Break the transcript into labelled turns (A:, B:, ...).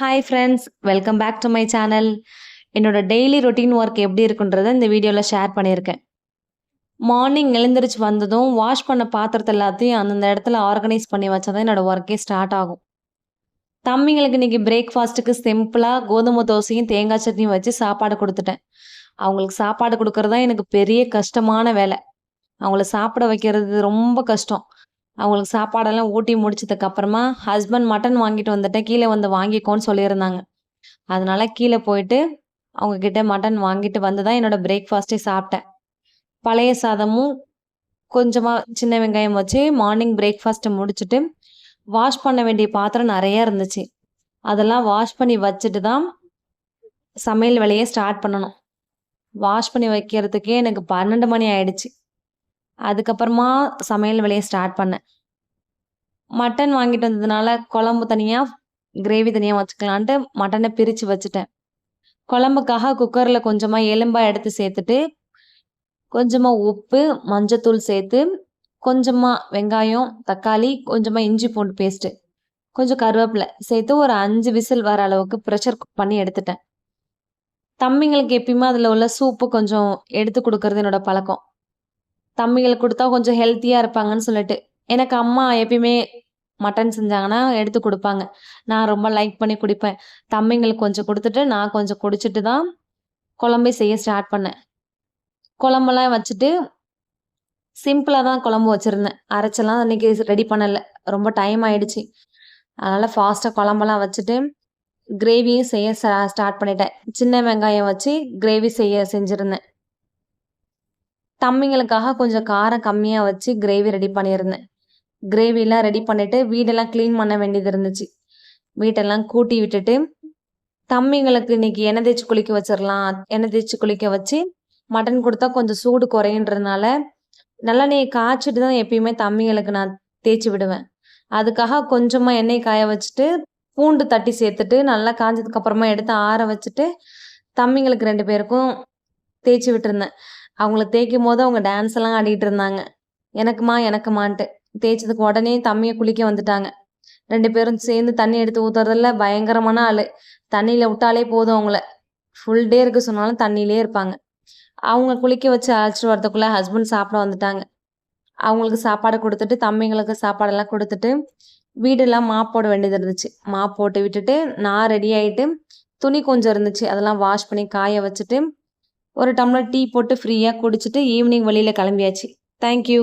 A: Hi friends, welcome back to my channel. என்னோட daily routine work எப்படி இருக்குன்றத இந்த வீடியோவில் ஷேர் பண்ணியிருக்கேன். மார்னிங் எழுந்திரிச்சு வந்ததும் வாஷ் பண்ண பாத்திரத்தை எல்லாத்தையும் அந்தந்த இடத்துல ஆர்கனைஸ் பண்ணி வச்சா தான் என்னோட ஒர்க்கே ஸ்டார்ட் ஆகும். தம்பிங்களுக்கு இன்னைக்கு பிரேக்ஃபாஸ்ட்டுக்கு சிம்பிளாக கோதுமை தோசையும் தேங்காய் சட்னியும் வச்சு சாப்பாடு கொடுத்துட்டேன். அவங்களுக்கு சாப்பாடு கொடுக்கறது தான் எனக்கு பெரிய கஷ்டமான வேலை. அவங்கள சாப்பிட வைக்கிறது ரொம்ப கஷ்டம். அவங்களுக்கு சாப்பாடெல்லாம் ஊட்டி முடிச்சதுக்கு அப்புறமா ஹஸ்பண்ட் மட்டன் வாங்கிட்டு வந்துட்டேன், கீழே வந்து வாங்கிக்கோன்னு சொல்லியிருந்தாங்க. அதனால கீழே போயிட்டு அவங்க கிட்ட மட்டன் வாங்கிட்டு வந்து தான் என்னோட பிரேக்ஃபாஸ்ட்டே சாப்பிட்டேன். பழைய சாதமும் கொஞ்சமா சின்ன வெங்காயம் வச்சு மார்னிங் பிரேக்ஃபாஸ்ட்டை முடிச்சுட்டு வாஷ் பண்ண வேண்டிய பாத்திரம் நிறைய இருந்துச்சு. அதெல்லாம் வாஷ் பண்ணி வச்சுட்டு தான் சமையல் வேலையை ஸ்டார்ட் பண்ணணும். வாஷ் பண்ணி வைக்கிறதுக்கே எனக்கு 12 மணி ஆயிடுச்சு. அதுக்கப்புறமா சமையல் வேலையை ஸ்டார்ட் பண்ணேன். மட்டன் வாங்கிட்டு வந்ததுனால குழம்பு தனியா, கிரேவி தனியா வச்சுக்கலான்ட்டு மட்டனை பிரிச்சு வச்சுட்டேன். குழம்புக்காக குக்கர்ல கொஞ்சமா எலும்பா எடுத்து சேர்த்துட்டு, கொஞ்சமா உப்பு, மஞ்சத்தூள் சேர்த்து, கொஞ்சமா வெங்காயம், தக்காளி, கொஞ்சமா இஞ்சி பூண்டு பேஸ்ட்டு, கொஞ்சம் கருவேப்பிலை சேர்த்து ஒரு 5 விசில் வர அளவுக்கு ப்ரெஷர் குக் பண்ணி எடுத்துட்டேன். தம்பிங்களுக்கு எப்பயுமே அதில் உள்ள சூப்பு கொஞ்சம் எடுத்து கொடுக்கறது என்னோட பழக்கம். தம்பிங்களுக்கு கொடுத்தா கொஞ்சம் ஹெல்த்தியா இருப்பாங்கன்னு சொல்லிட்டு. எனக்கு அம்மா எப்பயுமே மட்டன் செஞ்சாங்கன்னா எடுத்து குடுப்பாங்க. நான் ரொம்ப லைக் பண்ணி குடிப்பேன். தம்பிங்களுக்கு கொஞ்சம் குடுத்துட்டு, நான் கொஞ்சம் குடிச்சிட்டு தான் குழம்பே செய்ய ஸ்டார்ட் பண்ணேன். குழம்பெல்லாம் வச்சுட்டு, சிம்பிளா தான் குழம்பு வச்சிருந்தேன். அரைச்செல்லாம் அன்னைக்கு ரெடி பண்ணல. ரொம்ப டைம் ஆயிடுச்சு. அதனால ஃபாஸ்ட்டா குழம்பெல்லாம் வச்சுட்டு, கிரேவியும் செய்ய ஸ்டார்ட் பண்ணிட்டேன். சின்ன வெங்காயம் வச்சு கிரேவி செஞ்சிருந்தேன். தம்பிங்களுக்காக கொஞ்சம் காரம் கம்மியா வச்சு கிரேவி ரெடி பண்ணியிருந்தேன். கிரேவிலாம் ரெடி பண்ணிட்டு, வீடெல்லாம் கிளீன் பண்ண வேண்டியது இருந்துச்சு. வீட்டெல்லாம் கூட்டி விட்டுட்டு, தம்பிங்களுக்கு இன்னைக்கு எண்ணெய் தேய்ச்சு குளிக்க வச்சிரலாம். எண்ணெய் தேய்ச்சு குளிக்க வச்சு, மட்டன் குடுத்தா கொஞ்சம் சூடு குறையுன்றதுனால, நல்லெண்ணெய காய்ச்சிட்டு தான் எப்பயுமே தம்பிங்களுக்கு நான் தேய்ச்சு விடுவேன். அதுக்காக கொஞ்சமா எண்ணெய் காய வச்சுட்டு, பூண்டு தட்டி சேர்த்துட்டு, நல்லா காஞ்சதுக்கு அப்புறமா எடுத்து ஆற வச்சுட்டு, தம்பிங்களுக்கு 2 பேருக்கும் தேய்ச்சு விட்டுருந்தேன். அவங்கள தேய்க்கும்போது அவங்க டான்ஸ் எல்லாம் ஆடிட்டு இருந்தாங்க. எனக்குமா எனக்குமான்ட்டு. தேய்ச்சதுக்கு உடனே தம்பிய குளிக்க வந்துட்டாங்க. 2 பேரும் சேர்ந்து தண்ணி எடுத்து ஊத்துறதுல பயங்கரமான ஆளு. தண்ணியில விட்டாலே போதும் அவங்கள. ஃபுல் டே இருக்க சொன்னாலும் தண்ணியிலே இருப்பாங்க. அவங்க குளிக்க வச்சு அழைச்சிட்டு வரதுக்குள்ள ஹஸ்பண்ட் சாப்பிட வந்துட்டாங்க. அவங்களுக்கு சாப்பாடு குடுத்துட்டு, தம்பிங்களுக்கு சாப்பாடெல்லாம் குடுத்துட்டு, வீடெல்லாம் மாப் போட வேண்டியது இருந்துச்சு. மாப் போட்டு விட்டுட்டு, நான் ரெடி ஆயிட்டு, துணி கொஞ்சம் இருந்துச்சு. அதெல்லாம் வாஷ் பண்ணி காய வச்சுட்டு, ஒரு டம்ளர் டீ போட்டு ஃப்ரீயா குடிச்சிட்டு ஈவினிங் வெளியில கிளம்பியாச்சு. Thank you.